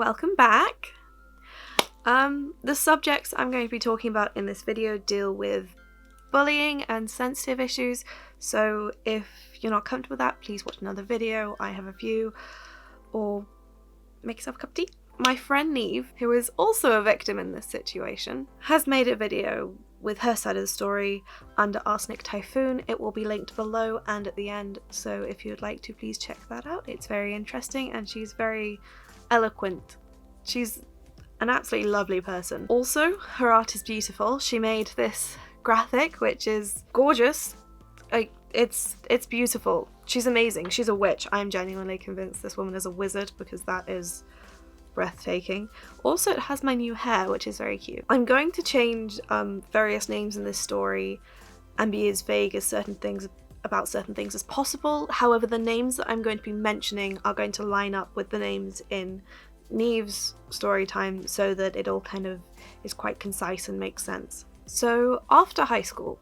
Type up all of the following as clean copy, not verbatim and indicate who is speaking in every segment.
Speaker 1: Welcome back. The subjects I'm going to be talking about in this video deal with bullying and sensitive issues, so if you're not comfortable with that, please watch another video. I have a few, or make yourself a cup of tea. My friend Neve, who is also a victim in this situation, has made a video with her side of the story under ArsenicTyphoon. It will be linked below and at the end, so if you would like to, please check that out. It's very interesting and she's very eloquent. She's an absolutely lovely person. Also, her art is beautiful. She made this graphic, which is gorgeous. Like, it's beautiful. She's amazing. She's a witch. I'm genuinely convinced this woman is a wizard because that is breathtaking. Also, it has my new hair, which is very cute. I'm going to change various names in this story and be as vague as about certain things as possible. However, the names that I'm going to be mentioning are going to line up with the names in Neve's story time so that it all kind of is quite concise and makes sense. So after high school,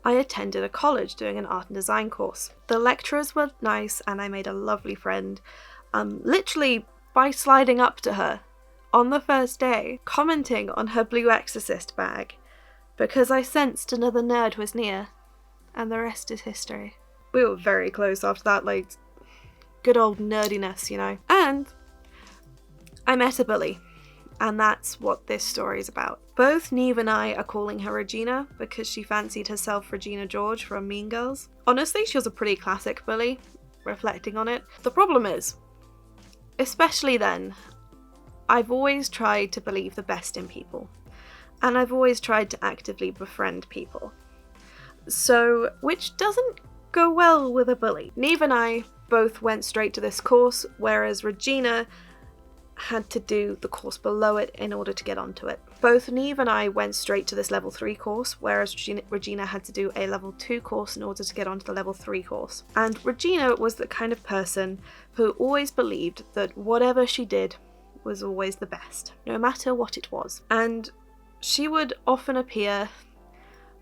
Speaker 1: I attended a college doing an art and design course. The lecturers were nice and I made a lovely friend, literally by sliding up to her on the first day, commenting on her blue exorcist bag because I sensed another nerd was near, and the rest is history. We were very close after that, like good old nerdiness, you know. And I met a bully, and that's what this story is about. Both Neve and I are calling her Regina because she fancied herself Regina George from Mean Girls. Honestly, she was a pretty classic bully, reflecting on it. The problem is, especially then, I've always tried to believe the best in people, and I've always tried to actively befriend people. So, which doesn't go well with a bully. Neve and I both went straight to this course, whereas Regina had to do the course below it in order to get onto it. Both Neve and I went straight to this level 3 course, whereas Regina had to do a level 2 course in order to get onto the level 3 course. And Regina was the kind of person who always believed that whatever she did was always the best, no matter what it was. And she would often appear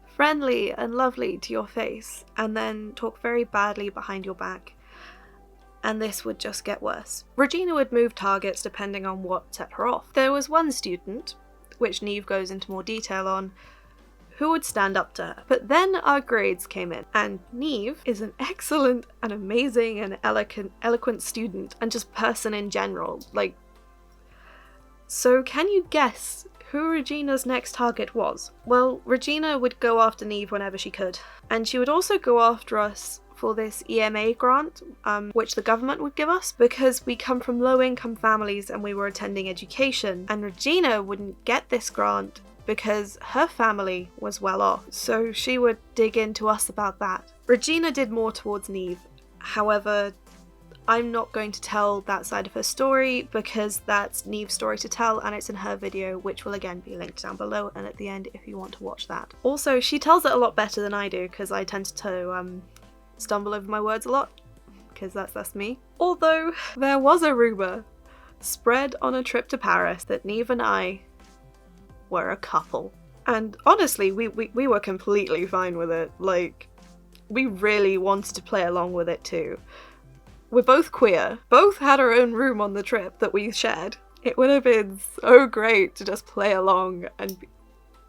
Speaker 1: friendly and lovely to your face, and then talk very badly behind your back. And this would just get worse. Regina would move targets depending on what set her off. There was one student, which Neve goes into more detail on, who would stand up to her. But then our grades came in, and Neve is an excellent and amazing and eloquent student, and just person in general. Like, so can you guess who Regina's next target was? Well, Regina would go after Neve whenever she could, and she would also go after us for this EMA grant, which the government would give us because we come from low-income families and we were attending education, and Regina wouldn't get this grant because her family was well off, so she would dig into us about that. Regina did more towards Neve, however, I'm not going to tell that side of her story because that's Neve's story to tell, and it's in her video, which will again be linked down below and at the end if you want to watch that. Also, she tells it a lot better than I do because I tend to stumble over my words a lot, because that's me. Although there was a rumour spread on a trip to Paris that Neve and I were a couple. And honestly, we were completely fine with it. Like, we really wanted to play along with it too. We're both queer, both had our own room on the trip that we shared. It would have been so great to just play along, and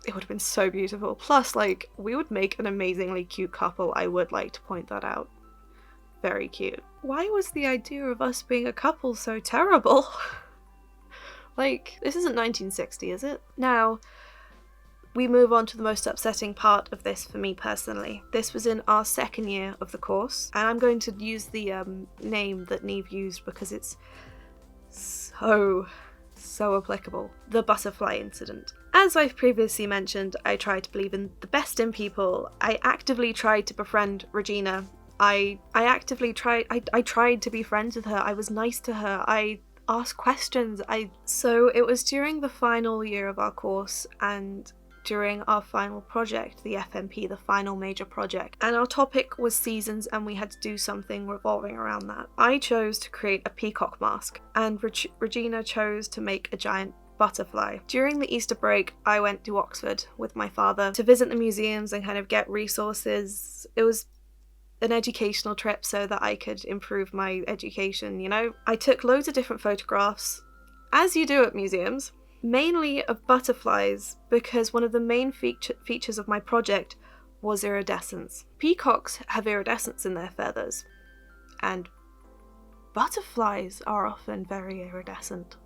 Speaker 1: it would have been so beautiful. Plus, like, we would make an amazingly cute couple, I would like to point that out. Very cute. Why was the idea of us being a couple so terrible? Like, this isn't 1960, is it? Now, we move on to the most upsetting part of this for me personally. This was in our second year of the course, and I'm going to use the name that Neve used because it's so applicable. The butterfly incident. As I've previously mentioned, I tried to believe in the best in people. I actively tried to befriend Regina. I tried to be friends with her. I was nice to her. I asked questions. So it was during the final year of our course and during our final project, the FMP, the final major project, and our topic was seasons and we had to do something revolving around that. I chose to create a peacock mask, and Regina chose to make a giant butterfly. During the Easter break, I went to Oxford with my father to visit the museums and kind of get resources. It was an educational trip so that I could improve my education, you know? I took loads of different photographs as you do at museums, mainly of butterflies, because one of the main features of my project was iridescence. Peacocks have iridescence in their feathers, and butterflies are often very iridescent.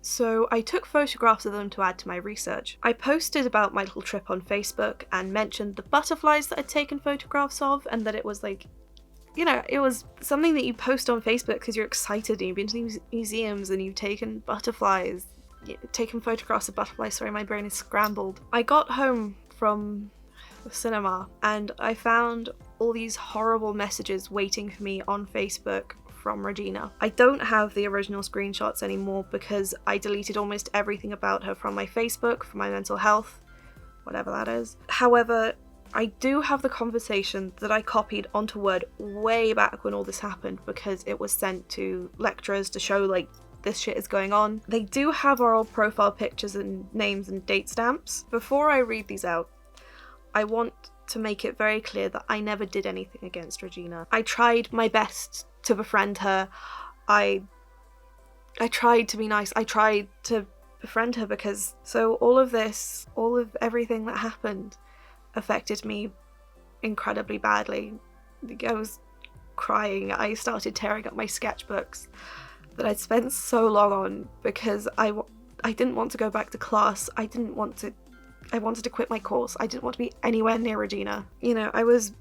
Speaker 1: So I took photographs of them to add to my research. I posted about my little trip on Facebook and mentioned the butterflies that I'd taken photographs of, and that it was like, you know, it was something that you post on Facebook because you're excited and you've been to these museums and you've taken photographs of butterflies. Sorry, my brain is scrambled. I got home from the cinema and I found all these horrible messages waiting for me on Facebook from Regina. I don't have the original screenshots anymore because I deleted almost everything about her from my Facebook, for my mental health, whatever that is. However, I do have the conversation that I copied onto Word way back when all this happened, because it was sent to lecturers to show like this shit is going on. They do have our old profile pictures and names and date stamps. Before I read these out, I want to make it very clear that I never did anything against Regina. I tried my best to befriend her. I tried to be nice. I tried to befriend her because all of everything that happened affected me incredibly badly. I was crying. I started tearing up my sketchbooks that I'd spent so long on because I didn't want to go back to class. I wanted to quit my course. I didn't want to be anywhere near Regina. You know, I was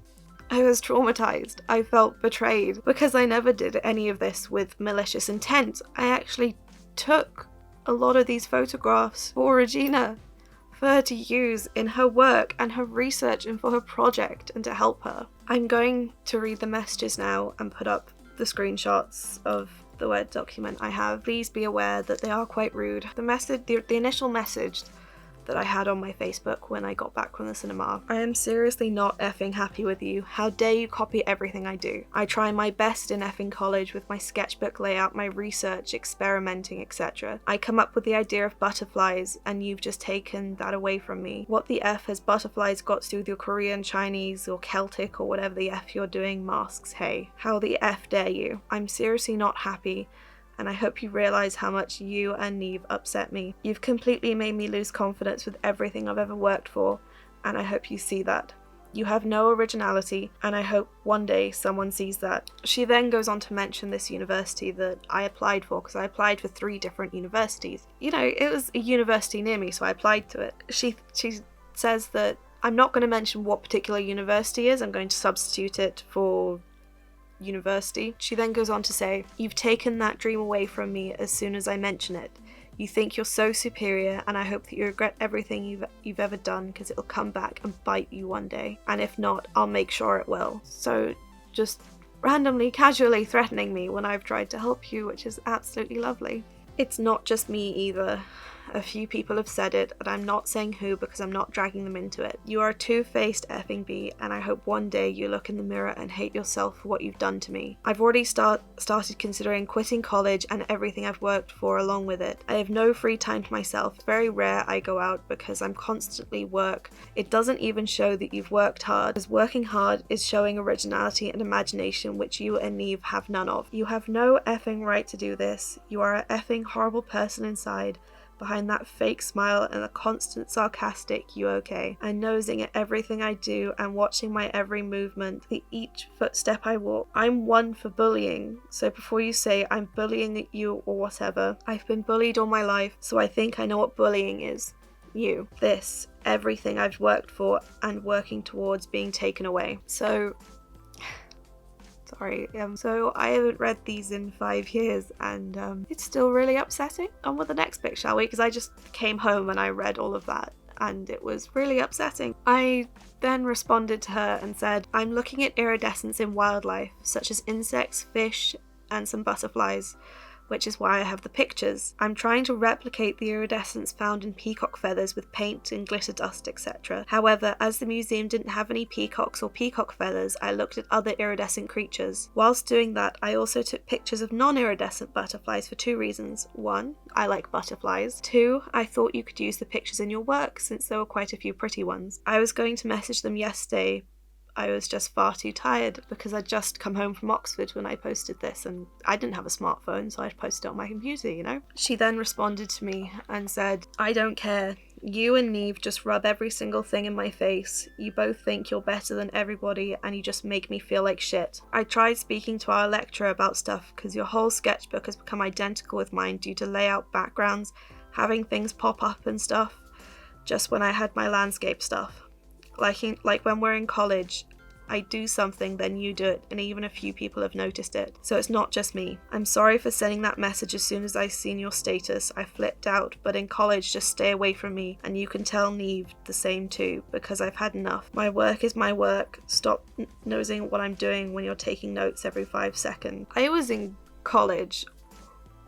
Speaker 1: traumatized. I felt betrayed because I never did any of this with malicious intent. I actually took a lot of these photographs for Regina, for her to use in her work and her research and for her project and to help her. I'm going to read the messages now and put up the screenshots of the Word document I have. Please be aware that they are quite rude. The initial message that I had on my Facebook when I got back from the cinema. I am seriously not effing happy with you. How dare you copy everything I do? I try my best in effing college with my sketchbook layout, my research, experimenting, etc. I come up with the idea of butterflies and you've just taken that away from me. What the F has butterflies got to do with your Korean, Chinese, or Celtic, or whatever the F you're doing masks, hey? How the F dare you? I'm seriously not happy, and I hope you realise how much you and Neve upset me. You've completely made me lose confidence with everything I've ever worked for, and I hope you see that. You have no originality, and I hope one day someone sees that. She then goes on to mention this university that I applied for, because I applied for 3 different universities. You know, it was a university near me, so I applied to it. She says that I'm not going to mention what particular university is, I'm going to substitute it for university. She then goes on to say, you've taken that dream away from me as soon as I mention it. You think you're so superior, and I hope that you regret everything you've ever done, because it'll come back and bite you one day. And if not, I'll make sure it will. So just randomly, casually threatening me when I've tried to help you, which is absolutely lovely. It's not just me either. A few people have said it, and I'm not saying who because I'm not dragging them into it. You are a two-faced effing bee, and I hope one day you look in the mirror and hate yourself for what you've done to me. I've already started considering quitting college and everything I've worked for along with it. I have no free time to myself. It's very rare I go out because I'm constantly work. It doesn't even show that you've worked hard, as working hard is showing originality and imagination which you and Neve have none of. You have no effing right to do this. You are a effing horrible person inside, behind that fake smile and the constant sarcastic "you okay?" and nosing at everything I do and watching my every movement, each footstep I walk. I'm one for bullying, so before you say I'm bullying you or whatever, I've been bullied all my life, so I think I know what bullying is. You. This. Everything I've worked for and working towards being taken away. So I haven't read these in 5 years, and it's still really upsetting. On with the next bit, shall we? Because I just came home and I read all of that, and it was really upsetting. I then responded to her and said, I'm looking at iridescence in wildlife, such as insects, fish, and some butterflies, which is why I have the pictures. I'm trying to replicate the iridescence found in peacock feathers with paint and glitter dust, etc. However, as the museum didn't have any peacocks or peacock feathers, I looked at other iridescent creatures. Whilst doing that, I also took pictures of non-iridescent butterflies for 2 reasons. 1, I like butterflies. 2, I thought you could use the pictures in your work, since there were quite a few pretty ones. I was going to message them yesterday, I was just far too tired because I'd just come home from Oxford when I posted this, and I didn't have a smartphone, so I'd posted it on my computer, you know? She then responded to me and said, "I don't care. You and Neve just rub every single thing in my face. You both think you're better than everybody and you just make me feel like shit. I tried speaking to our lecturer about stuff because your whole sketchbook has become identical with mine due to layout, backgrounds, having things pop up and stuff, just when I had my landscape stuff. Like when we're in college, I do something, then you do it, and even a few people have noticed it. So it's not just me. I'm sorry for sending that message as soon as I seen your status. I flipped out, but in college, just stay away from me, and you can tell Neve the same too, because I've had enough. My work is my work. Stop nosing what I'm doing when you're taking notes every 5 seconds." I was in college.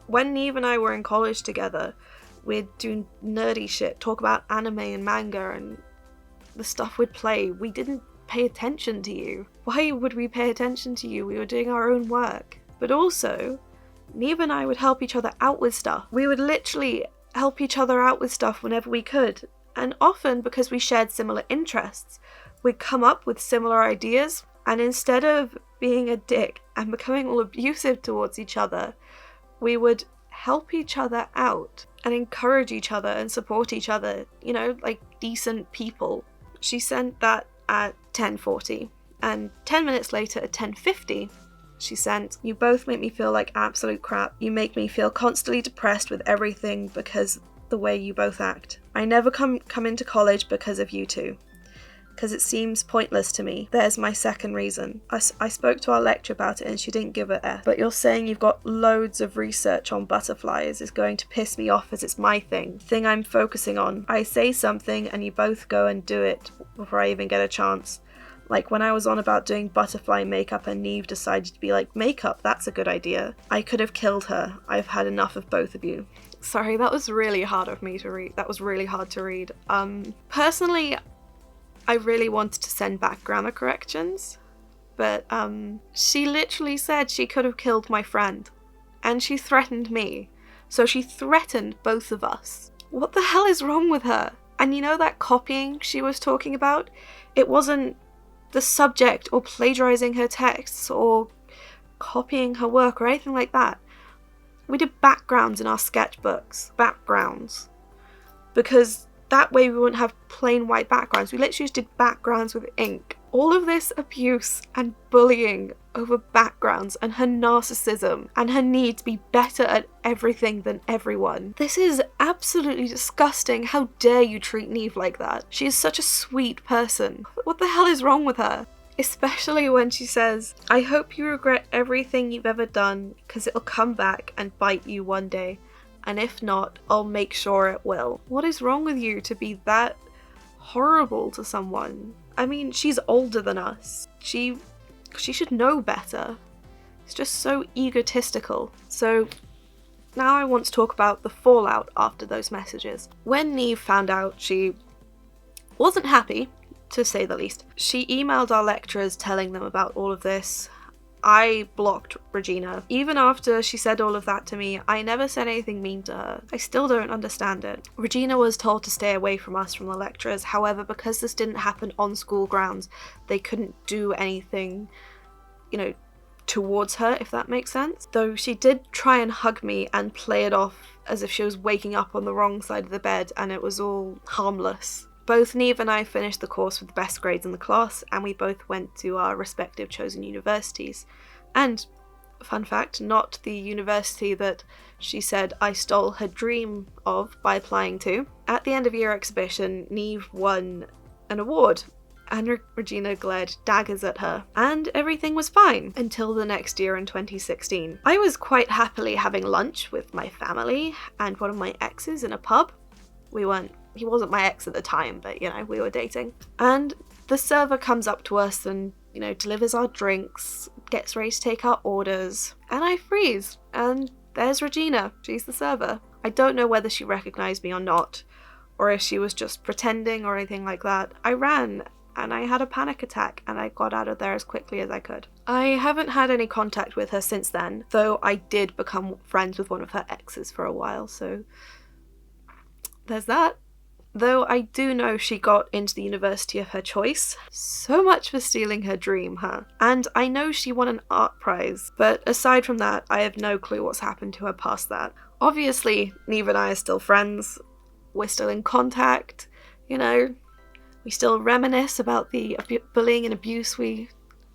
Speaker 1: When Neve and I were in college together, we'd do nerdy shit, talk about anime and manga and the stuff we'd play. We didn't pay attention to you. Why would we pay attention to you? We were doing our own work. But also, Neve and I would help each other out with stuff. We would literally help each other out with stuff whenever we could. And often, because we shared similar interests, we'd come up with similar ideas. And instead of being a dick and becoming all abusive towards each other, we would help each other out and encourage each other and support each other, you know, like decent people. She sent that at 10:40, and 10 minutes later at 10:50, she sent, "You both make me feel like absolute crap. You make me feel constantly depressed with everything because the way you both act. I never come into college because of you two. Because it seems pointless to me. There's my second reason. I spoke to our lecturer about it and she didn't give a F. But you're saying you've got loads of research on butterflies is going to piss me off as it's my thing I'm focusing on. I say something and you both go and do it before I even get a chance. Like when I was on about doing butterfly makeup and Neve decided to be like, makeup, that's a good idea. I could have killed her. I've had enough of both of you." Sorry, that was really hard of me to read. That was really hard to read. Personally, I really wanted to send back grammar corrections, but she literally said she could have killed my friend, and she threatened me. So she threatened both of us. What the hell is wrong with her? And you know that copying she was talking about? It wasn't the subject or plagiarizing her texts or copying her work or anything like that. We did backgrounds in our sketchbooks. Backgrounds. Because that way we wouldn't have plain white backgrounds. We literally just did backgrounds with ink. All of this abuse and bullying over backgrounds and her narcissism and her need to be better at everything than everyone. This is absolutely disgusting. How dare you treat Neve like that? She is such a sweet person. What the hell is wrong with her? Especially when she says, "I hope you regret everything you've ever done because it'll come back and bite you one day. And if not, I'll make sure it will." What is wrong with you to be that horrible to someone? I mean, she's older than us. She should know better. It's just so egotistical. So now I want to talk about the fallout after those messages. When Neve found out, she wasn't happy, to say the least. She emailed our lecturers telling them about all of this. I blocked Regina. Even after she said all of that to me, I never said anything mean to her. I still don't understand it. Regina was told to stay away from us, from the lecturers. However, because this didn't happen on school grounds, they couldn't do anything, you know, towards her, if that makes sense. Though she did try and hug me and play it off as if she was waking up on the wrong side of the bed, and it was all harmless. Both Neve and I finished the course with the best grades in the class, and we both went to our respective chosen universities. And, fun fact, not the university that she said I stole her dream of by applying to. At the end of year exhibition, Neve won an award, and Regina glared daggers at her. And everything was fine until the next year in 2016. I was quite happily having lunch with my family and one of my exes in a pub. He wasn't my ex at the time, but, you know, we were dating. And the server comes up to us and, you know, delivers our drinks, gets ready to take our orders, and I freeze. And there's Regina. She's the server. I don't know whether she recognized me or not, or if she was just pretending or anything like that. I ran, and I had a panic attack, and I got out of there as quickly as I could. I haven't had any contact with her since then, though I did become friends with one of her exes for a while, so there's that. Though I do know she got into the university of her choice. So much for stealing her dream, huh? And I know she won an art prize, but aside from that, I have no clue what's happened to her past that. Obviously, Neve and I are still friends. We're still in contact, you know. We still reminisce about the bullying and abuse we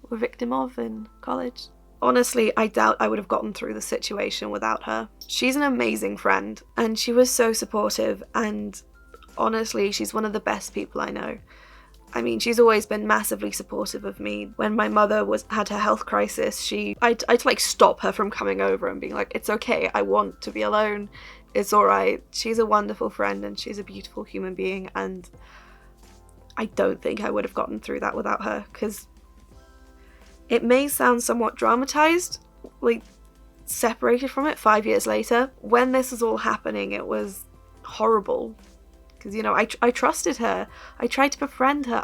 Speaker 1: were victim of in college. Honestly, I doubt I would have gotten through the situation without her. She's an amazing friend, and she was so supportive, and honestly, she's one of the best people I know. I mean, she's always been massively supportive of me. When my mother had her health crisis, I'd like stop her from coming over and being like, it's okay, I want to be alone, it's alright. She's a wonderful friend and she's a beautiful human being, and I don't think I would have gotten through that without her, because it may sound somewhat dramatized, like separated from it 5 years later. When this was all happening, it was horrible. Because, you know, I trusted her. I tried to befriend her.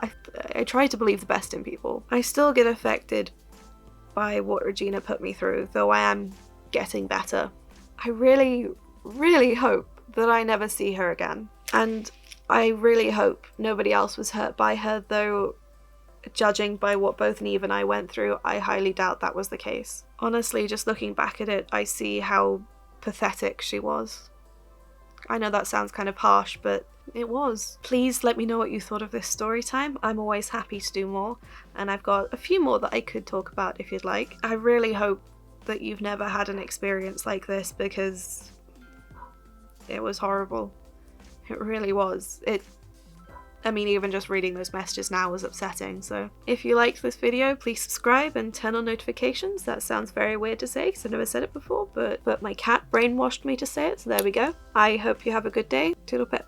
Speaker 1: I tried to believe the best in people. I still get affected by what Regina put me through, though I am getting better. I really, really hope that I never see her again. And I really hope nobody else was hurt by her, though judging by what both Neve and I went through, I highly doubt that was the case. Honestly, just looking back at it, I see how pathetic she was. I know that sounds kind of harsh, but it was. Please let me know what you thought of this story time. I'm always happy to do more, and I've got a few more that I could talk about if you'd like. I really hope that you've never had an experience like this, because it was horrible. It really was. I mean, even just reading those messages now was upsetting. So if you liked this video, please subscribe and turn on notifications. That sounds very weird to say because I've never said it before, but my cat brainwashed me to say it, so there we go. I hope you have a good day. Toodle pip.